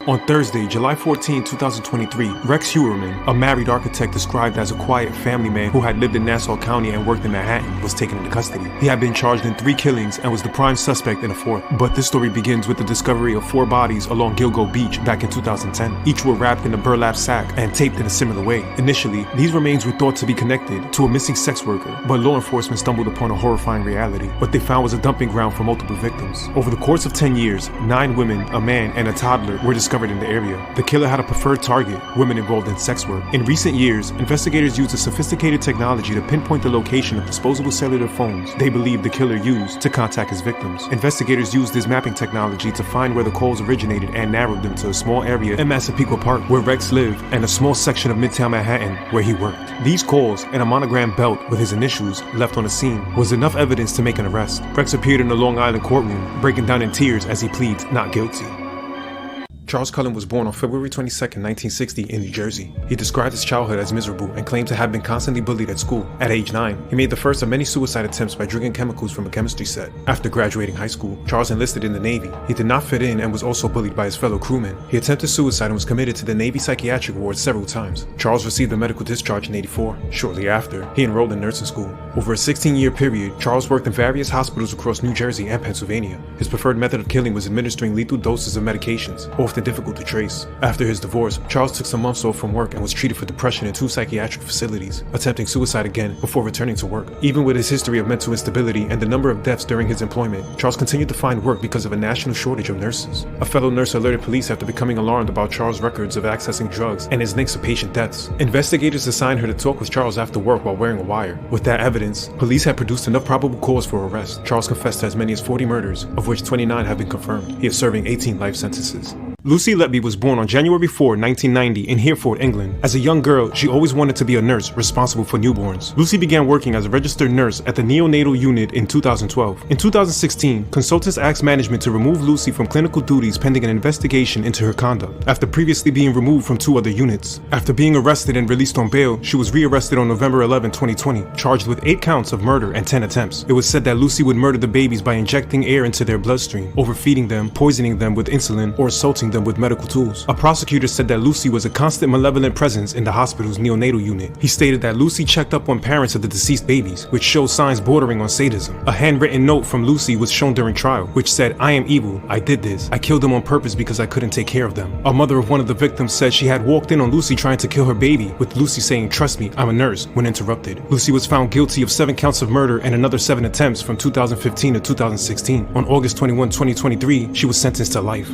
On Thursday, July 14, 2023, Rex Heuermann, a married architect described as a quiet family man who had lived in Nassau County and worked in Manhattan, was taken into custody. He had been charged in 3 killings and was the prime suspect in a 4th. But this story begins with the discovery of 4 bodies along Gilgo Beach back in 2010. Each were wrapped in a burlap sack and taped in a similar way. Initially, these remains were thought to be connected to a missing sex worker, but law enforcement stumbled upon a horrifying reality. What they found was a dumping ground for multiple victims. Over the course of 10 years, 9 women, a man, and a toddler were discovered in the area. The killer had a preferred target, women involved in sex work. In recent years, investigators used a sophisticated technology to pinpoint the location of disposable cellular phones they believe the killer used to contact his victims. Investigators used this mapping technology to find where the calls originated and narrowed them to a small area in Massapequa Park where Rex lived and a small section of Midtown Manhattan where he worked. These calls and a monogram belt with his initials left on the scene was enough evidence to make an arrest. Rex appeared in the Long Island courtroom, breaking down in tears as he pleads not guilty. Charles Cullen was born on February 22, 1960 in New Jersey. He described his childhood as miserable and claimed to have been constantly bullied at school. At age 9, he made the first of many suicide attempts by drinking chemicals from a chemistry set. After graduating high school, Charles enlisted in the Navy. He did not fit in and was also bullied by his fellow crewmen. He attempted suicide and was committed to the Navy Psychiatric Ward several times. Charles received a medical discharge in '84. Shortly after, he enrolled in nursing school. Over a 16-year period, Charles worked in various hospitals across New Jersey and Pennsylvania. His preferred method of killing was administering lethal doses of medications, often difficult to trace. After his divorce, Charles took some months off from work and was treated for depression in 2 psychiatric facilities, attempting suicide again before returning to work. Even with his history of mental instability and the number of deaths during his employment, Charles continued to find work because of a national shortage of nurses. A fellow nurse alerted police after becoming alarmed about Charles' records of accessing drugs and his links to patient deaths. Investigators assigned her to talk with Charles after work while wearing a wire. With that evidence, police had produced enough probable cause for arrest. Charles confessed to as many as 40 murders, of which 29 have been confirmed. He is serving 18 life sentences. Lucy Letby was born on January 4, 1990 in Hereford, England. As a young girl, she always wanted to be a nurse responsible for newborns. Lucy began working as a registered nurse at the neonatal unit in 2012. In 2016, consultants asked management to remove Lucy from clinical duties pending an investigation into her conduct, after previously being removed from 2 other units. After being arrested and released on bail, she was rearrested on November 11, 2020, charged with 8 counts of murder and 10 attempts. It was said that Lucy would murder the babies by injecting air into their bloodstream, overfeeding them, poisoning them with insulin, or assaulting them with medical tools. A prosecutor said that Lucy was a constant malevolent presence in the hospital's neonatal unit. He stated that Lucy checked up on parents of the deceased babies, which showed signs bordering on sadism. A handwritten note from Lucy was shown during trial, which said, "I am evil, I did this, I killed them on purpose because I couldn't take care of them." A mother of one of the victims said she had walked in on Lucy trying to kill her baby, with Lucy saying, "Trust me, I'm a nurse," when interrupted. Lucy was found guilty of 7 counts of murder and another 7 attempts from 2015 to 2016. On August 21, 2023, she was sentenced to life.